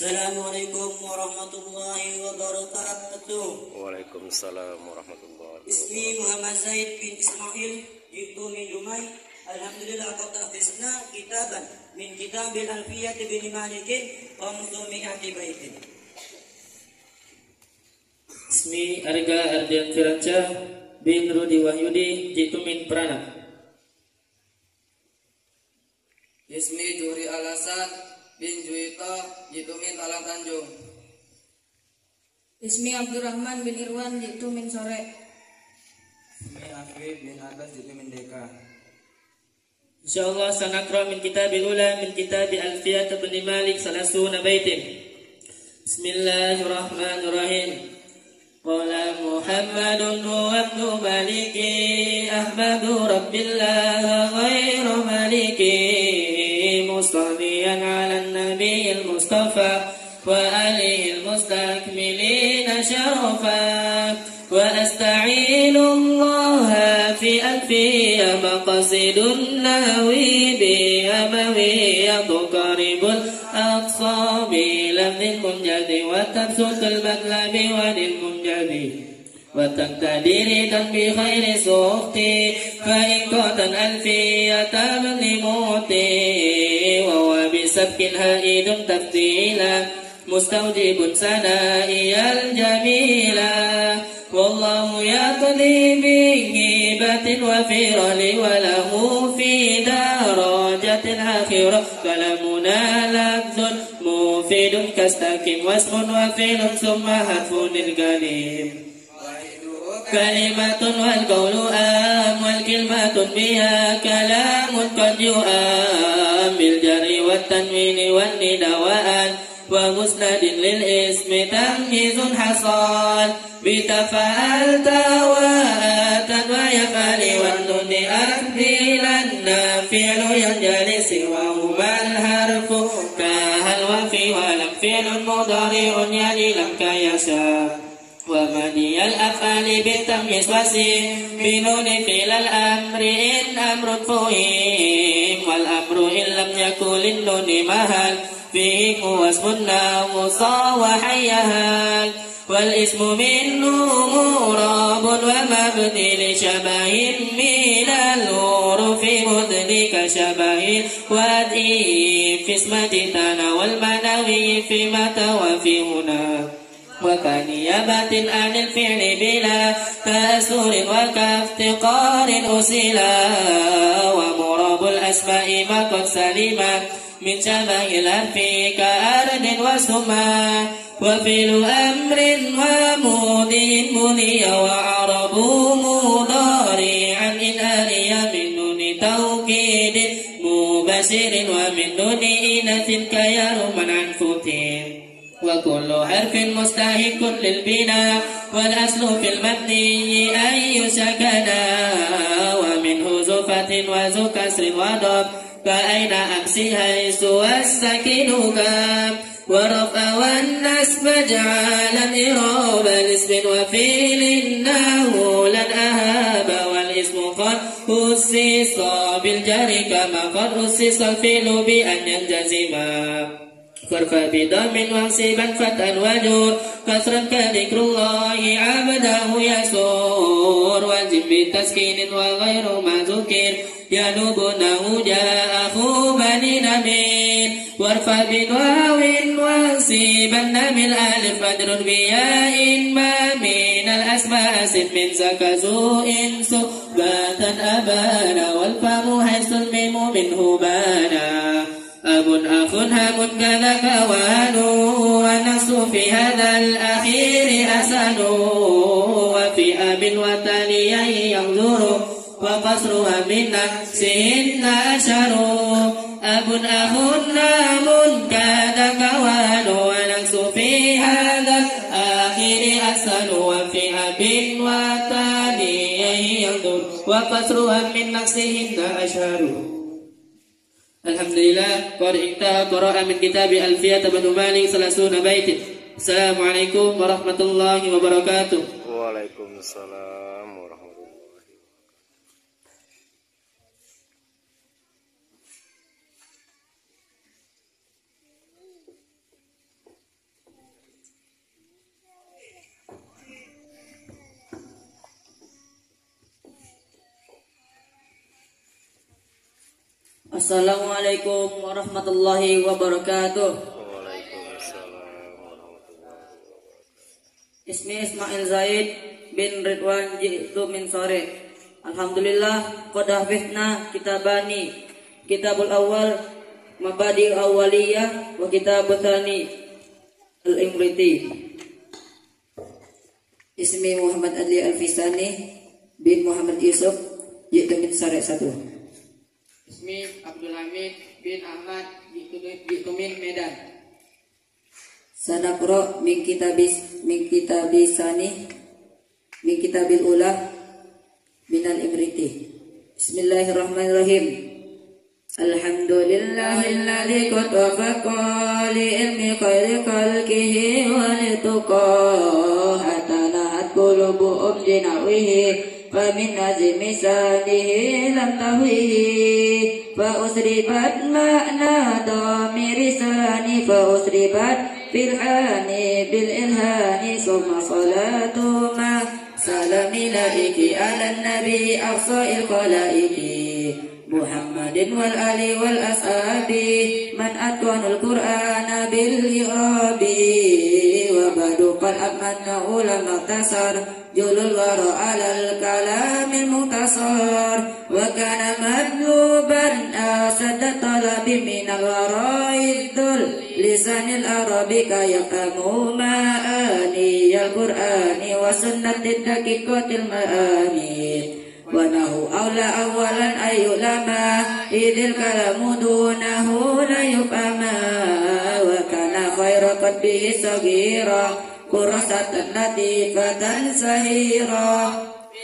Assalamualaikum warahmatullahi wabarakatuh. Waalaikumsalam warahmatullahi wabarakatuh. Ismi Muhammad Zaid bin Ismail Ibnu min Dumai. Alhamdulillah qad hafizna kitaban min kitabil Alfiyah bin Malik qamsumi'ati baitin. Ismi Arga Ardian Firanca bin Rudi Wahyudi jitu min Prana. Ismi Juri Al-Hasan bin Juwita jitu min Talang Tanjung. Ismi Abdurrahman bin Irwan jitu min Sore. Ismi Afif bin Abbas jitu min Deka. Insyaallah sanaqra min kitabil ula min kitabi Alfiyah bin Malik salasuna baitin. Bismillahirrahmanirrahim. Qala Muhammadun huwa ibnu Maliki Ahmadu Rabbillah ghairu Maliki Mustafiyan ala nabiyil Mustafa wa alihil mustakmilina syarafa wa asta'inu Allah fi alfiyya maqasidun nawi bi amawiyya tuqaribul aqsa bi lamdil munjadi wa tabsutul matlabi wa dil munjadi wa taqtadiri dan bi khairi suhti fa in qatan alfiyatan limuti wa wa bi sabkin haidun tabtila mustawjibun sana'iyal jamila wallahu yaqdi bi batin wa firali wa lahu fi darajatin akhirah kalamuna lafzun mufidun kastakim wasmun wa filun summa hatfunil galim kalimatun wal qawlu am wal kilmatun biha kalamun qad yu'am bil jari wat tanwini wan nidawaan wa musnadin lil ismi tamyizun hasal bitafa'al tawa'atan wa yafali wan nuni akdilan nafi'lu yang jalisi wa humal harfu kahal wa fi wa lam fi'lun mudari'un yali lam kayasa wa maniyal af'ali bitamyiz wasim binuni filal amri in amrun fuhim wal amru in lam yakulin nuni mahal فيه واسم ناقصا وحيها والاسم منه مراب ومبني لشبه من الحروف مدرك شبه وادئ في اسم تنا والمنوي في متى وفي هنا وكنيابة عن الفعل بلا تأثر وكافتقار أسلا ومراب الأسماء ما قد سلما من شبه الأرف كأرض وسما وفيل أمر ومودع بني وعرب مضارعا إن أري من دون توكيد مبشر ومن دون إنث كيرما عن فتين وكل حرف مستحق للبناء والأصل في المبني أن يسكنا ومنه ذو فتح وذو كسر وضم فأين أمسي حيث والسكن كام ورفع والنسب جعلا إراب الاسم وفيل إنه لن أهاب والاسم قد أسس بالجر كما قد أسس الفيل بأن ينجزما فارفع بضم وانصبا فتى وجور كسرا كذكر الله عبده يسور واجب بتسكين وغير ما ذكر ينوبونه جاء أخو بني نمير وارفع بدواو وانصبا من الألف بدر بياء ما من الأسماء ست من زكزو إنس باتا أبانا والفم حيث الميم منه بانا أب أخ هم كذاك وانو والنفس في هذا الأخير أسد وفي أب وتاليا ينظر وقصرها من نفسهن أشر أب أخ نام كذاك وانو والنفس في هذا الأخير أسد وفي أب وتاليا ينظر وقصرها من نفسهن أشر. Alhamdulillah qad intaha qira'a min kitab Alfiyah bin Malik salasuna baitin. Assalamualaikum warahmatullahi wabarakatuh. Waalaikumsalam warahmatullahi wabarakatuh. Assalamualaikum warahmatullahi wabarakatuh. Waalaikumsalam warahmatullahi wabarakatuh. Ismi Ismail Zaid bin Ridwan jitu min sore. Alhamdulillah qad hafizna kitabani. Kitabul awal Mabadi awaliyah wa kitabul tsani Al-Imriti. Ismi Muhammad Adli Al-Fisani bin Muhammad Yusuf jitu min sore 1. Ismi Abdul Hamid bin Ahmad jitu min Medan. Sanaqra min kitabisani min kitabil ula min al-Imriti. Bismillahirrahmanirrahim. Alhamdulillahilladzi qad wafaqa li ilmi khairi khalqihi wa li tuqah hatanahat qulubuhum jinawihi fa min nazmi sanihi lam tahwihi fa usribat ma'na damiri sani fa usribat fil hani bil ilhani summa salatu ma salami laiki ala nabi afsail khalaiki Muhammadin wal ali wal ashabi man atqanul qur'ana bil i'rabi wa badu qal amanna ulama tasar julul wara alal kalamil mutasar wa kana madluban asad talabi minal waraidul lisanil arabi kayaqamu ma'ani al qur'ani wa sunnatit daqiqatil ma'ani wa nahu awla awalan ayulama idil kalamu dunahu la yufama wa kana khairu qadbihi sagira kurasatan latifatan sahira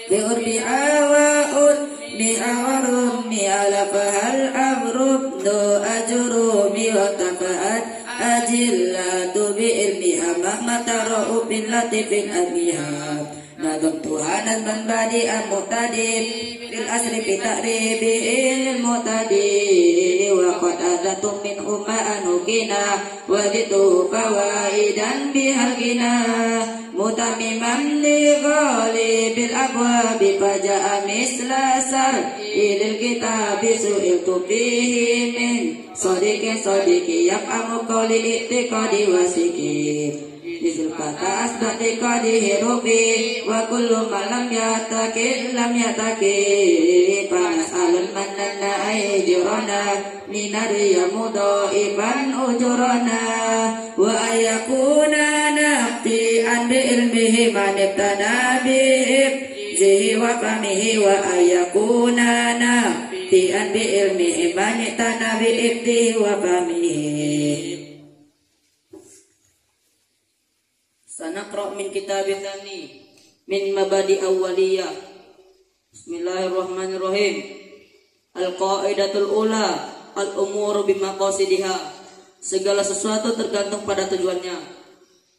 bi'urbi awa'ud mi'arun mi'ala fahal amrub do ajurumi wa tafaat ajillatu bi'ilmiha mahmatara'u bin latifin amihab nadam Tuhanan man badi'an muqtadim bil asri fi ta'ribi'il muqtadim wa qad adatum min umma'an ukina wa ditu fawaidan bihalgina mutamimam li ghalibil abwabi faja'a misla sar ilil kitabi su'iltu bihi min sadiqi yaf'amu qawli i'tiqadi wasiki Nizul kata asbati qadihi rufi wa kullu malam yataki lam yataki panas alun mananna ajrana minari yamudo iban ujurana wa ayakuna nafti an bi ilmihi manibtana bihib zihi wa famihi wa ayakuna nafti an bi ilmihi manibtana bihibdihi wa famihi. Sanaqra min kitabit tsani min mabadi awwaliyah. Bismillahirrahmanirrahim. Al-qaidatul ula al-umuru bimaqasidiha. Segala sesuatu tergantung pada tujuannya.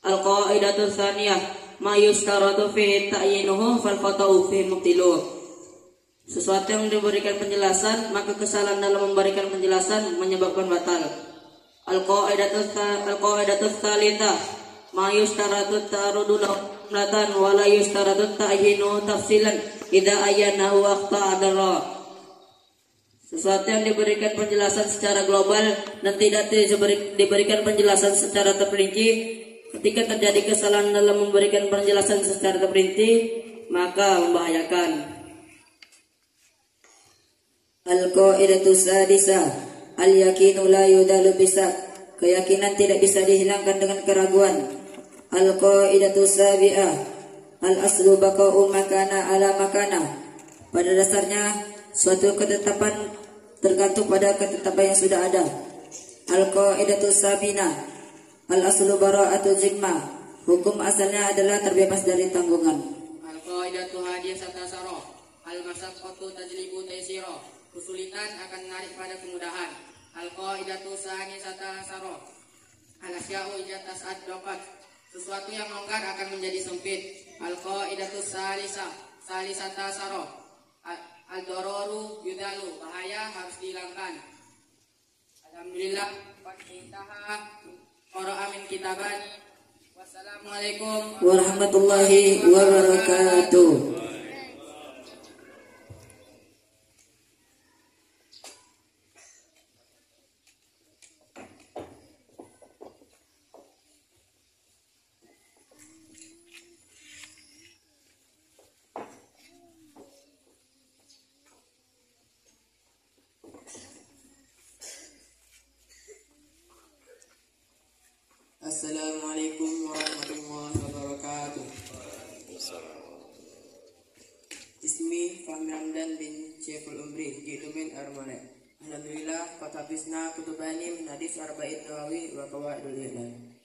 Al-qaidatul tsaniyah ma yustaratu fi ta'yinuhu fal khata'u fi mubtiluh. Sesuatu yang diberikan penjelasan maka kesalahan dalam memberikan penjelasan menyebabkan batal. Al-qaidatul tsalitsah ma yustaratu ta'rudu lamlatan wa la yustaratu ta'yinu tafsilan idza ayyanahu waqta adara. Sesuatu yang diberikan penjelasan secara global dan tidak diberikan penjelasan secara terperinci. Ketika terjadi kesalahan dalam memberikan penjelasan secara terperinci maka membahayakan. Al-qaidatu sadisah al-yaqinu la yudalu bisa. Keyakinan tidak bisa dihilangkan dengan keraguan. Al-qaidatu sabi'ah al-aslu baqa'u makana ala makana. Pada dasarnya suatu ketetapan tergantung pada ketetapan yang sudah ada. Al-qaidatu sabina al-aslu bara'atu zimma. Hukum asalnya adalah terbebas dari tanggungan. Al-qaidatu hadiyasata sara al-masyaqqatu tajlibu taysira. Kesulitan akan menarik pada kemudahan. Al-qaidatu sanisata sara al-asya'u ijatas ad-daqat. Sesuatu yang longgar akan menjadi sempit. Al-qaidatu salisata sara al-dararu yudalu. Bahaya harus dihilangkan. Alhamdulillah qad intaha qara'a min kitabani. Wassalamualaikum warahmatullahi wabarakatuh. Syekhul Umri jitu min Armane. Alhamdulillah qad hafizna kutubani min hadis arba'in Nawawi wa qawaidul ilm.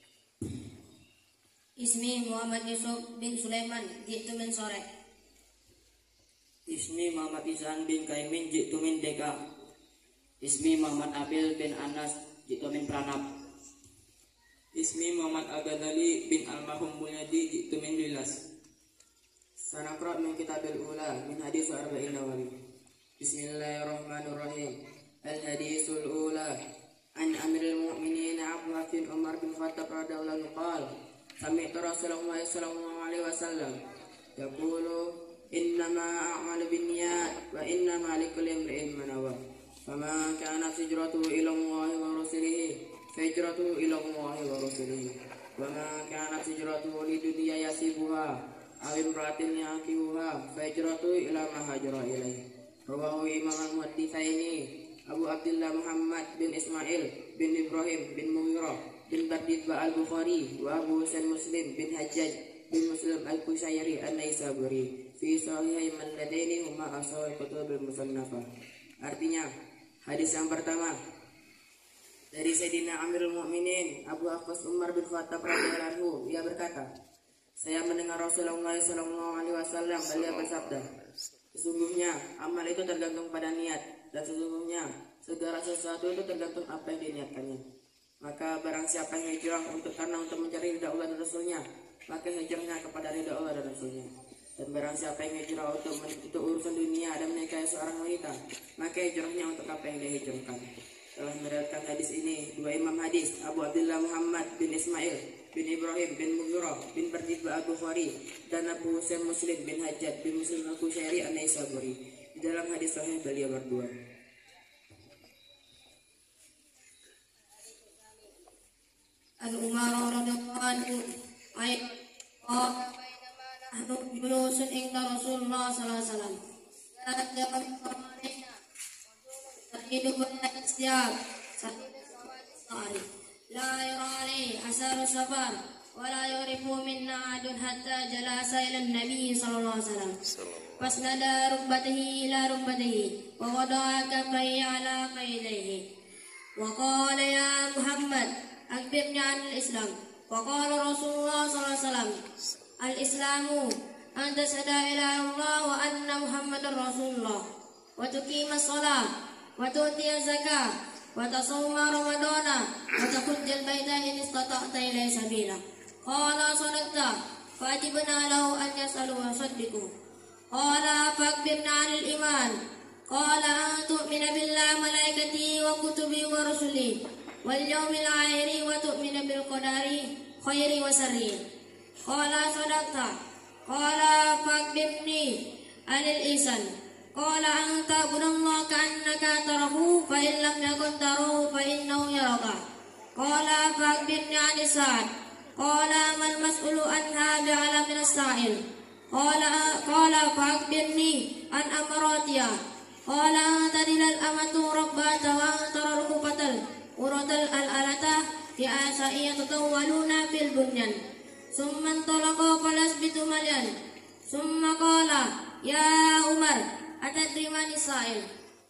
Ismi Muhammad Yusuf bin Sulaiman jitu min Sore. Ismi Muhammad Izan bin Kaimin jitu min Deka. Ismi Muhammad Abil bin Anas jitu min Pranab. Ismi Muhammad Agadali bin Almarhum Bunyadi jitu min Lilas. Sanaqra min kitabil ula min hadis arba'in Nawawi. Bismillahirrahmanirrahim. Al-hadisul ula an Amirul Mu'minin Abu Hafsin Umar bin Khattab radhiyallahu anhu qala sami'tu Rasulullah sallallahu alaihi wasallam yaqulu innama a'malu binniyat wa innama likulli imrin ma nawa. Fama kanat hijratuhu ila Allah wa rasulihi fahijratuhu ila Allah wa rasulihi. Wa ma kanat hijratuhu lidunya yasibuha aw imra'atin yaqibuha fahijratuhu ila ma hajara ilaihi. Rawahu Imam al-Muhadditsaini Abu Abdullah Muhammad bin Ismail bin Ibrahim bin Mughirah bin Bardid al-Bukhari wa Abu Husain Muslim bin Hajjaj bin Muslim al-Qushairi an-Naisaburi fi sahihai man ladaini huma asal kutubul musannafah. Artinya, hadis yang pertama dari Sayyidina Amirul Mukminin Abu Hafs Umar bin Khattab radhiyallahu anhu, ia berkata, saya mendengar Rasulullah sallallahu alaihi wasallam beliau bersabda, sesungguhnya amal itu tergantung pada niat, dan sesungguhnya segala sesuatu itu tergantung apa yang diniatkannya. Maka barang siapa yang hijrah karena mencari ridha Allah dan Rasulnya, maka hijrahnya kepada ridha Allah dan Rasulnya. Dan barang siapa yang hijrah untuk urusan dunia dan menikahi seorang wanita, maka hijrahnya untuk apa yang dia hijrahkan. Telah meriwayatkan hadis ini dua imam hadis, Abu Abdullah Muhammad bin Ismail bin Ibrahim bin Mughirah bin Bardid al-Bukhari dan Abu Husain Muslim bin Hajjaj bin Muslim al-Qushairi an-Naisaburi. Di dalam hadis sahih beliau berdua. Al-Umar radhiyallahu anhu ayat nahnu julusun inda Rasulullah sallallahu alaihi wasallam. Saat dia bertanya, hidup bersiap, sehari. La yurali asar safar, wala yurifu minna adun hatta jalasa ila Nabi sallallahu alaihi wasallam. Fasnada rubbatihi ila rubbatihi, wa wada'a kaffayhi ala qaydayhi. Wa qala ya Muhammad, akbirni anil Islam. Wa qala Rasulullah sallallahu alaihi wasallam, al-Islamu an tasada ila Allah wa anna Muhammadar Rasulullah wa tuqima shalah wa tu'tiya zakah wa tasawma ramadana wa tahujjal baita in istata'ta ilaihi sabila. Qala sadaqta fa ajibna lahu an yas'alu wa saddiqu. Qala fakbirna 'anil iman. Qala an tu'mina billahi malaikatihi wa kutubihi wa rusulihi wal yawmil akhir wa tu'mina bil qadari khairi wa sharri. Qala sadaqta. Qala fakbirni 'anil ihsan. Qala anta budallaha ka'annaka tarahu fa in lam yakun tarahu fa innahu yaraka. Qala fakbirni 'anis sa'at. Qala man mas'ulu anha bi'ala min as-sa'il. Qala fakbirni an amaratiha. Qala tadilal amatu rabbata wa taral kufatal uratal al-alata fi asaiya tatawwaluna fil bunyan. Summa talaqa falasbitu malyan. Summa qala ya Umar atadri man sa'il.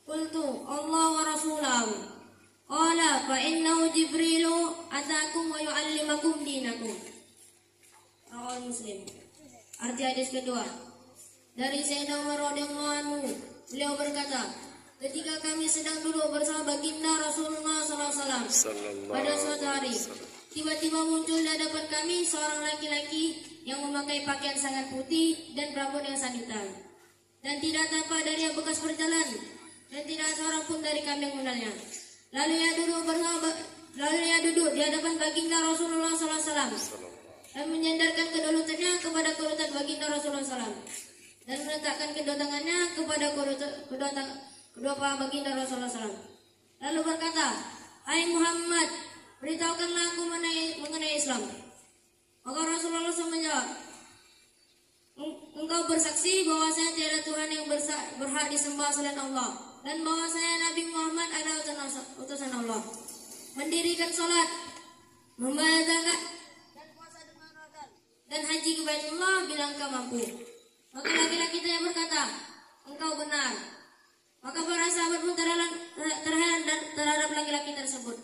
Qultu Allah wa rasulahu. Qala fa innahu Jibrilu atakum wa yu'allimakum dinakum. Rawahu Muslim. Arti hadis kedua dari Sayyidina Umar radhiyallahu anhu, beliau berkata, ketika kami sedang duduk bersama baginda Rasulullah SAW pada suatu hari, tiba-tiba muncul di hadapan kami seorang laki-laki yang memakai pakaian sangat putih dan rambut yang sangat hitam, dan tidak tampak dari bekas perjalanan, dan tidak seorang pun dari kami yang mengenalnya. Lalu ia duduk di hadapan baginda Rasulullah SAW dan menyandarkan kedua lututnya kepada kerutan baginda Rasulullah SAW dan meletakkan kedua tangannya kepada kedua paha baginda Rasulullah SAW. Lalu berkata, hai Muhammad, beritahukanlah aku mengenai Islam. Maka Rasulullah SAW menjawab, engkau bersaksi bahwasanya tiada Tuhan yang berhak disembah selain Allah, dan bahwasanya Nabi Muhammad adalah utusan Allah. Mendirikan salat, membayar zakat, dan puasa di Ramadan, dan haji ke Baitullah bila engkau mampu. Maka laki-laki itu yang berkata, engkau benar. Maka para sahabat pun terheran terhadap laki-laki tersebut.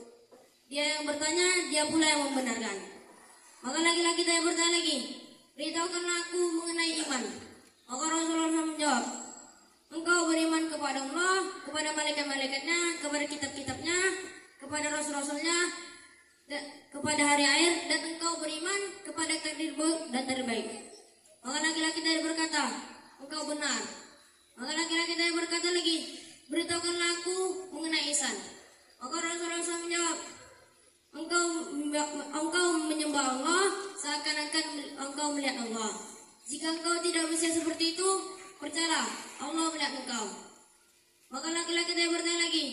Dia yang bertanya, dia pula yang membenarkan. Maka laki-laki tadi bertanya lagi, beritahukanlah aku mengenai iman. Maka Rasulullah SAW menjawab, engkau beriman kepada Allah, kepada malaikat-malaikatnya, kepada kitab-kitabnya, kepada rasul-rasulnya, kepada hari akhir, dan engkau beriman kepada takdir buruk dan takdir baik. Maka laki-laki tadi berkata, engkau benar. Maka laki-laki tadi berkata lagi, beritahukanlah aku mengenai ihsan. Maka Rasulullah SAW menjawab, engkau menyembah Allah seakan-akan engkau melihat Allah. Jika engkau tidak bisa seperti itu, percayalah Allah melihat engkau. Maka laki-laki tadi bertanya lagi,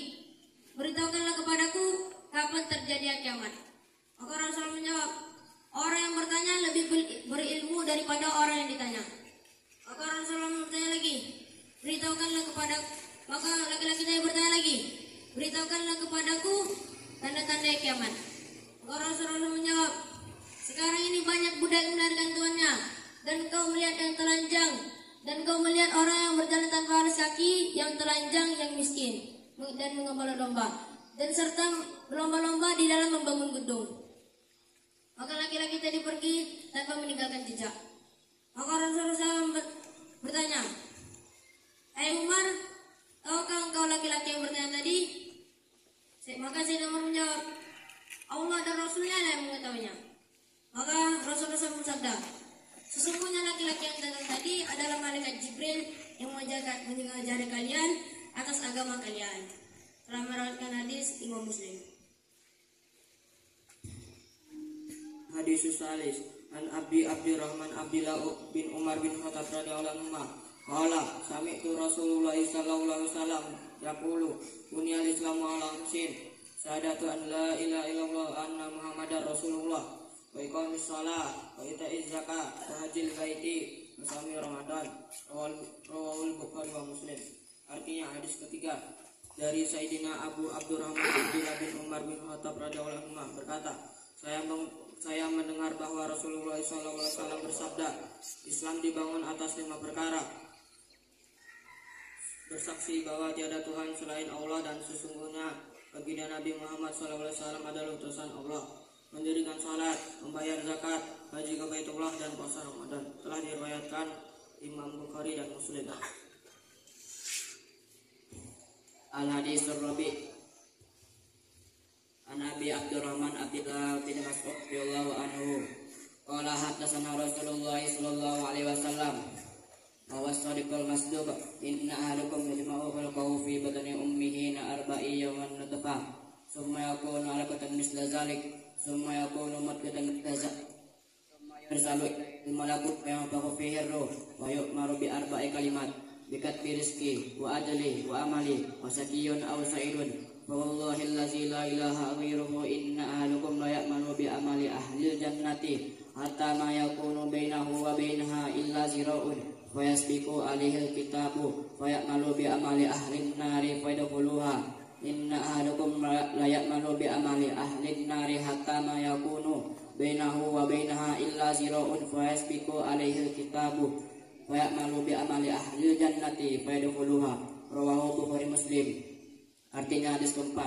beritahukanlah kepadaku kapan terjadi kiamat. Maka Rasulullah menjawab, orang yang bertanya lebih berilmu daripada orang yang ditanya. Maka Rasulullah bertanya lagi, beritahukanlah kepada. Maka laki-laki tadi bertanya lagi, beritahukanlah kepadaku tanda-tanda kiamat. Maka Rasulullah menjawab, sekarang ini banyak budak yang melarikan tuannya, dan kau melihat yang telanjang, dan kau melihat orang yang berjalan tanpa alas kaki, yang telanjang, yang miskin, dan mengembala domba, dan serta berlomba-lomba di dalam membangun gedung. Maka laki-laki tadi pergi tanpa meninggalkan jejak. Maka Rasulullah SAW bertanya, hai Umar, tahukah engkau laki-laki yang bertanya tadi? Maka Sayyidina Umar menjawab, Allah dan Rasulnya lah yang mengetahuinya. Maka Rasulullah SAW bersabda, sesungguhnya laki-laki yang datang tadi adalah malaikat Jibril yang mengajari kalian atas agama kalian. Telah meriwayatkan hadis Imam Muslim. Hadis salis an Abdurrahman Abdillah bin Umar bin Khattab radhiyallahu anhu qala sami'tu Rasulullah sallallahu alaihi wasallam yaqulu buniyal islamu ala khamsin syahadatu an la ilaha illallah anna muhammadar rasulullah wa iqamis shalah wa ita'iz zakat wa hajjil baiti wa shaumi ramadan rawahul Bukhari wa Muslim. Artinya hadis ketiga dari Sayyidina Abu Abdurrahman Abdillah bin Umar bin Khattab radhiyallahu anhu berkata, saya mendengar bahwa Rasulullah SAW bersabda, Islam dibangun atas 5 perkara. Bersaksi bahwa tiada Tuhan selain Allah dan sesungguhnya baginda Nabi Muhammad SAW adalah utusan Allah. Mendirikan salat, membayar zakat, haji ke Baitullah dan puasa Ramadan. Telah diriwayatkan Imam Bukhari dan Muslim. Al-Hadisur Rabi' An Abi Abdurrahman Abdillah bin Mas'ud radhiyallahu anhu qala haddatsana Rasulullah sallallahu alaihi wasallam wa wasadiqul masduq inna ahadakum yajma'u khalqahu fi batni ummihi arba'i yawman nutfah summa yakunu 'alaqatan misla zalik summa yakunu mudghatan mithla zalik summa yursalu al-malakut fayanfakhu fihi ar-ruh wa yu'maru bi arba'i kalimat bikatbi rizqi wa ajali wa amali wa sakiyun aw sa'idun. Wallahi allazi la ilaha ghairuhu inna ahlukum la ya'manu bi amali ahlil jannati hatta ma yakunu bainahu wa bainaha illa zira'un wa yasbiqu alaihi alkitabu wa ya'malu bi amali ahlin nari fa yadkhuluha inna ahlukum la ya'manu bi amali ahlin nari hatta ma yakunu bainahu wa bainaha illa zira'un wa yasbiqu alaihi alkitabu wa ya'malu bi amali ahlil jannati fa yadkhuluha. Rawahu Bukhari Muslim. Artinya hadis keempat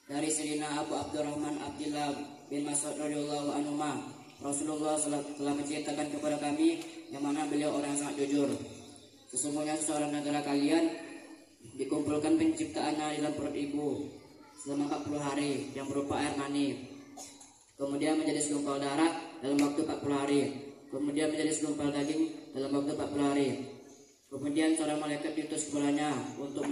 dari Sayyidina Abu Abdurrahman Abdillah bin Mas'ud radhiyallahu anhu, Rasulullah telah menceritakan kepada kami yang mana beliau orang yang sangat jujur. Sesungguhnya seorang antara kalian dikumpulkan penciptaannya dalam perut ibu selama 40 hari yang berupa air mani, kemudian menjadi segumpal darah dalam waktu 40 hari, kemudian menjadi segumpal daging dalam waktu 40 hari. Kemudian seorang malaikat diutus kepadanya untuk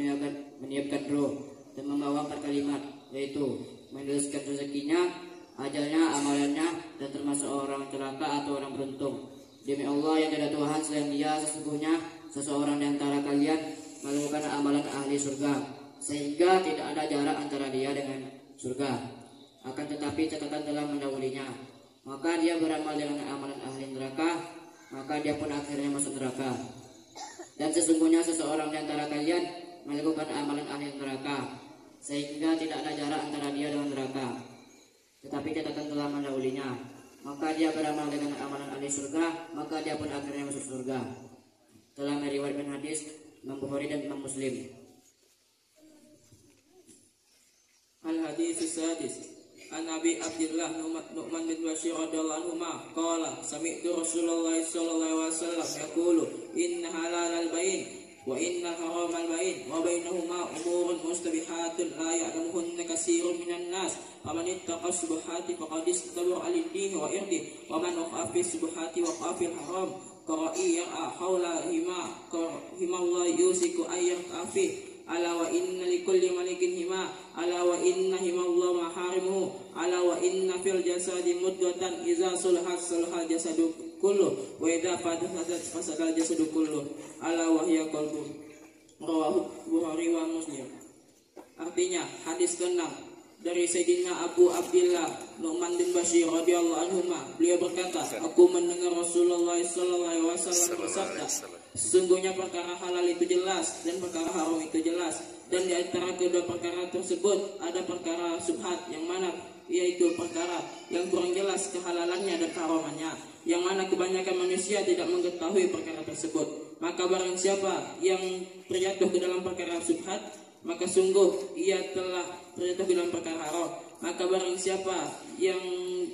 menyiapkan roh dan membawa 4 kalimat, yaitu menuliskan rezekinya, ajalnya, amalannya, dan termasuk orang celaka atau orang beruntung. Demi Allah yang tidak Tuhan selain Dia, sesungguhnya seseorang di antara kalian melakukan amalan ahli surga, sehingga tidak ada jarak antara dia dengan surga. Akan tetapi catatan telah mendahulunya. Maka dia beramal dengan amalan ahli neraka, maka dia pun akhirnya masuk neraka. Dan sesungguhnya seseorang di antara kalian melakukan amalan ahli neraka, sehingga tidak ada jarak antara dia dengan neraka. Tetapi catatan telah mendahulunya. Maka dia beramal dengan amalan ahli surga, maka dia pun akhirnya masuk surga. Telah meriwayatkan hadis Imam Bukhari dan Imam Muslim. Al-Hadis Sadis An Abi Abdullah Nu'man bin Bashir radhiyallahu anhu qala sami'tu Rasulullah sallallahu alaihi wasallam yaqulu inna halalal bayin wa inna haramal bayin wa bainahuma umurun mustabihatun la ya'lamuhunna katsirun minan nas faman ittaqa syubhati faqad istabara lid-din wa irdi wa man waqa fi syubhati waqa fil haram qara'i ya'a hawla himallahu yusiku ayyan afi ala wa inna likulli malikin hima ala wa inna himallahu maharimuhu ala wa inna fil jasadi mudghatan idza sulhat sulhal jasadu kullu wa idza fasadat fasadal jasadu kullu ala wa hiya qalbu. Rawahu Bukhari wa Muslim. Artinya hadis ke-6 dari Sayyidina Abu Abdullah Nu'man bin Bashir radhiyallahu anhu, beliau berkata, aku mendengar Rasulullah sallallahu alaihi wasallam bersabda, sesungguhnya perkara halal itu jelas dan perkara haram itu jelas, dan di antara kedua perkara tersebut ada perkara subhat, yang mana yaitu perkara yang kurang jelas kehalalannya dan keharamannya, yang mana kebanyakan manusia tidak mengetahui perkara tersebut. Maka barang siapa yang terjatuh ke dalam perkara subhat, maka sungguh ia telah terjatuh ke dalam perkara haram. Maka barang siapa yang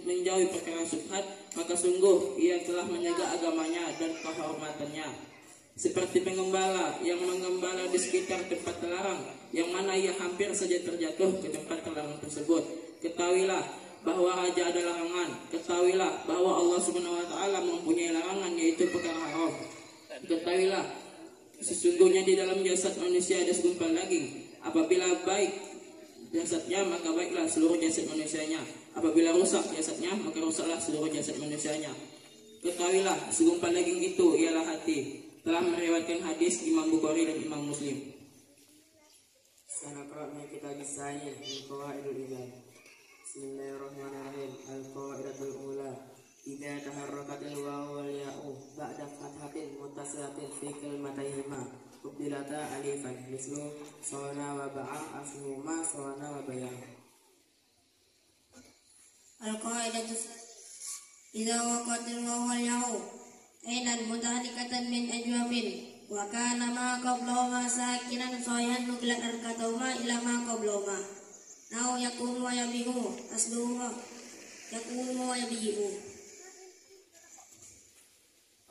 menjauhi perkara subhat, maka sungguh ia telah menjaga agamanya dan kehormatannya. Seperti pengembala yang mengembala di sekitar tempat terlarang, yang mana ia hampir saja terjatuh ke tempat terlarang tersebut. Ketahuilah bahwa raja ada larangan. Ketahuilah bahwa Allah Subhanahu wa taala mempunyai larangan, yaitu perkara haram. Ketahuilah sesungguhnya di dalam jasad manusia ada segumpal daging. Apabila baik jasadnya, maka baiklah seluruh jasad manusianya. Apabila rusak jasadnya, maka rusaklah seluruh jasad manusianya. Ketahuilah segumpal daging itu ialah hati. Telah meriwayatkan hadis Imam Bukhari dan Imam Muslim. Sanaqra min kitabis sani min qawaidul iman. Bismillahirrahmanirrahim. Al-qaidatul ula idza taharrakatil wawu wal ya'u ba'da fathatin muttasilatin fi kalimatayhima ubdilata alifan mislu sawana wa ba'a asluhuma sawana wa bayan. Al-qaidatus idza waqatil wawu wal ya'u ainan mutahanikatan min ajwabin wa kana ma qablahuma sakinan sayan nuglat arkatahuma ila ma qablahuma nau yakunu wa yabihu asluhuma yakunu wa yabihu.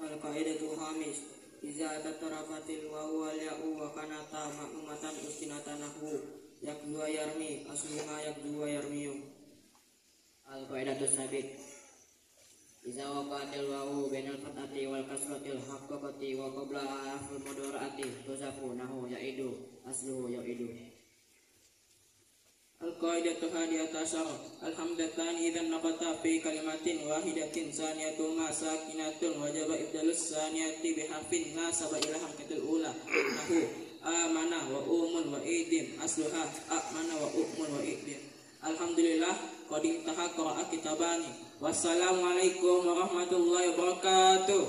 Al-qaidatu khamis idza tatarafatil wawu wal ya'u wa kanata ma'umatan ustinatanahu yakdu wa yarmi asluhuma yakdu wa yarmiyu. Al-qaidatu sabit idza waqa'atil wawu bainal fathati wal kasratil haqqati wa qabla harfil mudhari'ati tusafu nahu ya'idu asluhu ya'idu. Al-qaidatu hadiyata asyara alhamdatan idzan naqata fi kalimatin wahidatin saniyatun ma sakinatun wajaba ibdalus saniyati biharfin nasaba ila harkatil ula nahu amana wa umun wa idin asluha amana wa umun wa idin. Alhamdulillah qad intaha qira'a kitabani. Wassalamualaikum warahmatullahi wabarakatuh.